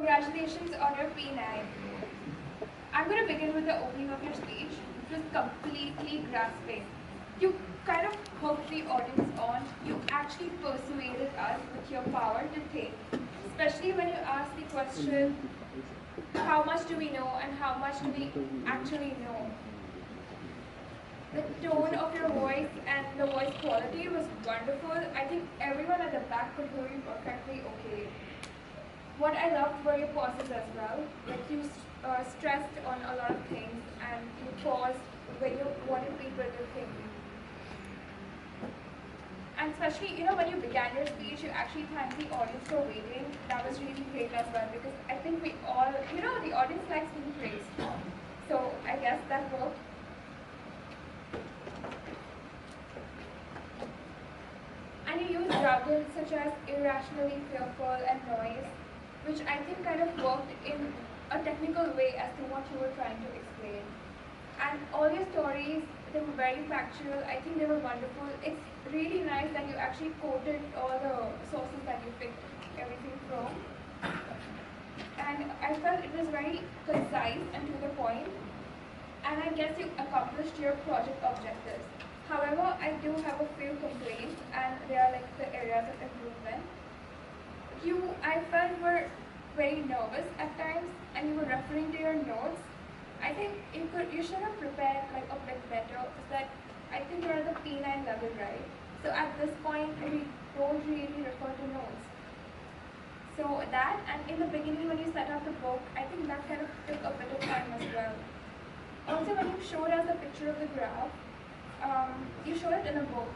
Congratulations on your P9. I'm going to begin with the opening of your speech, which was completely grasping. You kind of hooked the audience on. You actually persuaded us with your power to think, especially when you asked the question, how much do we know and how much do we actually know? The tone of your voice and the voice quality was wonderful. I think everyone at the back could hear you perfectly okay. What I loved were your pauses as well. Like you stressed on a lot of things and you paused when you wanted people to think. And especially, when you began your speech, you actually thanked the audience for waiting. That was really great as well because I think we all, the audience likes being praised. So I guess that worked. And you use jargon such as irrationally fearful and noise, which I think kind of worked in a technical way as to what you were trying to explain. And all your stories, they were very factual. I think they were wonderful. It's really nice that you actually quoted all the sources that you picked everything from. And I felt it was very concise and to the point. And I guess you accomplished your project objectives. However, I do have a few complaints, and they are like the areas of improvement. I felt were very nervous at times, and you were referring to your notes. I think you should have prepared like a bit better, so that I think you're at the P9 level, right? So at this point, we don't really refer to notes. So that, and in the beginning when you set up the book, I think that kind of took a bit of time as well. Also, when you showed us the picture of the graph, you showed it in a book.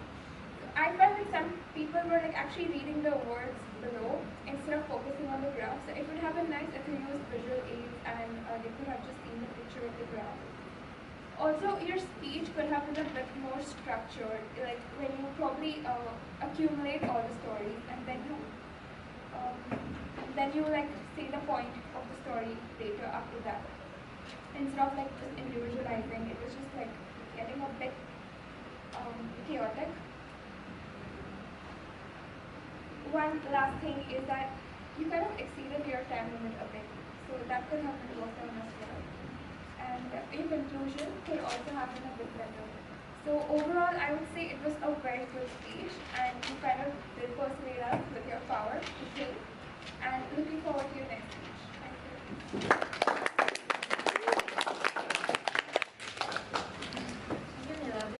I felt like some people were like actually reading the words below instead of focusing on the graph. So it would have been nice if you used visual aids and they could have just seen the picture of the graph. Also, your speech could have been a bit more structured, like when you probably accumulate all the stories and then you like say the point of the story later after that. Instead of like just individualizing, it was just like getting a bit chaotic. One last thing is that you kind of exceeded your time limit a bit, so that could have been worked on as well. And in conclusion, could also have been a bit better. So overall, I would say it was a very good speech, and you kind of did persuade us with your power to think. And looking forward to your next speech. Thank you.